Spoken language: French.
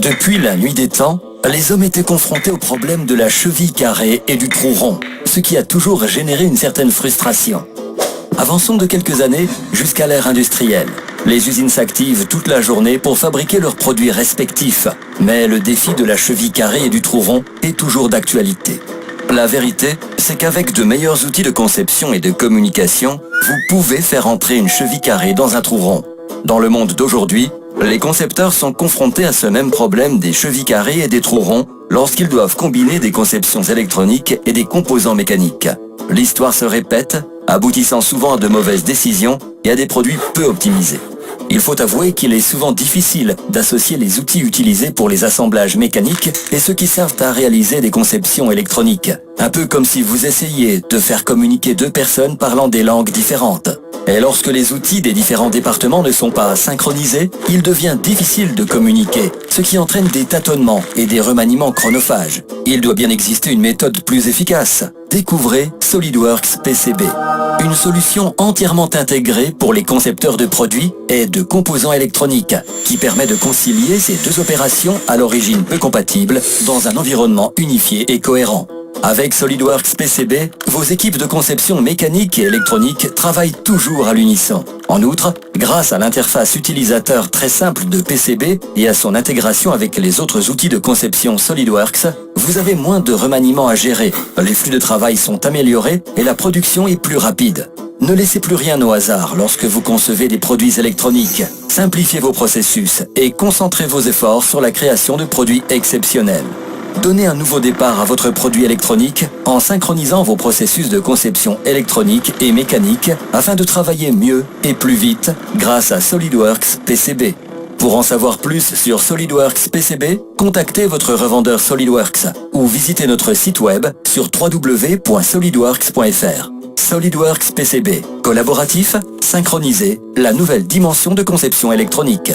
Depuis la nuit des temps, les hommes étaient confrontés au problème de la cheville carrée et du trou rond, ce qui a toujours généré une certaine frustration. Avançons de quelques années jusqu'à l'ère industrielle. Les usines s'activent toute la journée pour fabriquer leurs produits respectifs, mais le défi de la cheville carrée et du trou rond est toujours d'actualité. La vérité, c'est qu'avec de meilleurs outils de conception et de communication, vous pouvez faire entrer une cheville carrée dans un trou rond. Dans le monde d'aujourd'hui, les concepteurs sont confrontés à ce même problème des chevilles carrées et des trous ronds lorsqu'ils doivent combiner des conceptions électroniques et des composants mécaniques. L'histoire se répète, aboutissant souvent à de mauvaises décisions et à des produits peu optimisés. Il faut avouer qu'il est souvent difficile d'associer les outils utilisés pour les assemblages mécaniques et ceux qui servent à réaliser des conceptions électroniques. Un peu comme si vous essayiez de faire communiquer deux personnes parlant des langues différentes. Et lorsque les outils des différents départements ne sont pas synchronisés, il devient difficile de communiquer, ce qui entraîne des tâtonnements et des remaniements chronophages. Il doit bien exister une méthode plus efficace. Découvrez SolidWorks PCB. Une solution entièrement intégrée pour les concepteurs de produits et de composants électroniques, qui permet de concilier ces deux opérations à l'origine peu compatibles dans un environnement unifié et cohérent. Avec SolidWorks PCB, vos équipes de conception mécanique et électronique travaillent toujours à l'unisson. En outre, grâce à l'interface utilisateur très simple de PCB et à son intégration avec les autres outils de conception SolidWorks, vous avez moins de remaniements à gérer, les flux de travail sont améliorés et la production est plus rapide. Ne laissez plus rien au hasard lorsque vous concevez des produits électroniques. Simplifiez vos processus et concentrez vos efforts sur la création de produits exceptionnels. Donnez un nouveau départ à votre produit électronique en synchronisant vos processus de conception électronique et mécanique afin de travailler mieux et plus vite grâce à SolidWorks PCB. Pour en savoir plus sur SolidWorks PCB, contactez votre revendeur SolidWorks ou visitez notre site web sur www.solidworks.fr. SolidWorks PCB, collaboratif, synchronisé, la nouvelle dimension de conception électronique.